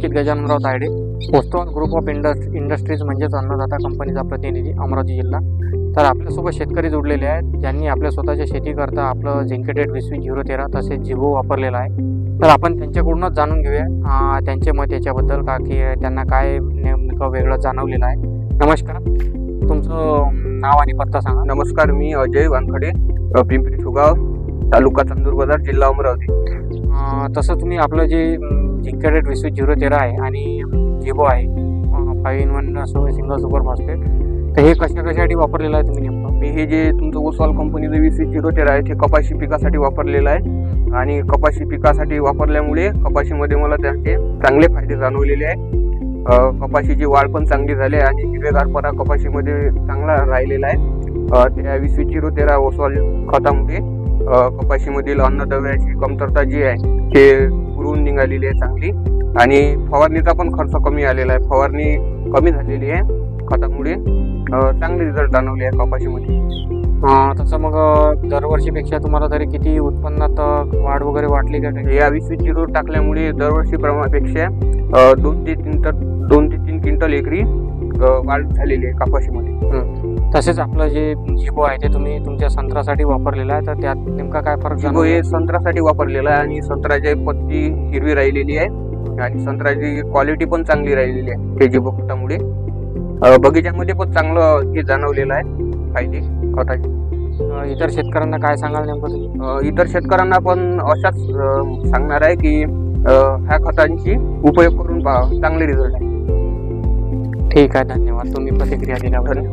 Ankit Gajananrao Tayade, Poston group of industries म्हणजेच अन्नदाता कंपनीचा प्रतिनिधी, अमरावती जिल्हा. तर आपल्यासोबत शेतकरी जोडलेले आहेत ज्यांनी आपल्या स्वतःच्या शेतीकरता आपलं झिंकेटेड 20-013 तसेच जिबो वापरलेला आहे. तर आपण त्यांच्याकडूनच जाणून घेऊया त्यांचे मत याच्याबद्दल, का की त्यांना काय नेमकं वेगळं जाणवलेलं आहे. नमस्कार, तुमचं नाव आणि पत्ता सांगा. नमस्कार, मी अजय वानखडे, पिंपरी सुगाव, तालुका चांदूर बाजार, जिल्हा अमरावती. तसं तुम्ही आपलं जे झिंकेटेड 20-013 आहे आणि जिबो आहे 5-in-1 सिंगल सुपर फॉस्फेट, तर हे कशासाठी वापरलेलं आहे तुम्ही नेमकं? मी हे जे तुमचं ओसवाल कंपनीचं 20-013 आहे ते कपाशी पिकासाठी वापरलेलं आहे. आणि कपाशी पिकासाठी वापरल्यामुळे कपाशीमध्ये मला त्याचे चांगले फायदे जाणवलेले आहे. कपाशीची वाढ पण चांगली झाली आणि हिरवेगारपणा कपाशीमध्ये चांगला राहिलेला आहे. त्या 20-013 ओसवाल खतामुळे कपाशीमधील अन्नद्रव्याची कमतरता जी आहे ते पुरवून निघालेली आहे चांगली. आणि फवारणीचा पण खर्च कमी आलेला आहे. फवारणी कमी झालेली आहे खतामुळे. चांगले रिझल्ट जाणवले आहे कपाशीमध्ये. तसं मग दरवर्षीपेक्षा तुम्हाला तरी किती उत्पन्नात वाढ वगैरे वाटली का? या 20-0 टाकल्यामुळे दरवर्षी प्रमाणापेक्षा 2 ते 3 क्विंटल एकरी वाढ झालेली आहे कपाशीमध्ये. तसेच आपलं जे जिबो आहे ते तुम्ही तुमच्या संत्र्यासाठी वापरलेलं आहे, तर त्यात नेमका काय फरक? जिबो हे संत्र्यासाठी वापरलेला आहे आणि संत्र्याची पत्ती हिरवी राहिलेली आहे आणि संत्र्याची क्वालिटी पण चांगली राहिलेली आहे हे जिबो खतामुळे. बगीच्यामध्ये पण चांगलं हे जाणवलेलं आहे फायदे खताचे. इतर शेतकऱ्यांना काय सांगाल नेमकं तुम्ही? इतर शेतकऱ्यांना पण अशाच सांगणार आहे की ह्या खतांची उपयोग करून पहा, चांगले रिझल्ट आहे. ठीक आहे, धन्यवाद तुम्ही प्रतिक्रिया दिल्याबद्दल.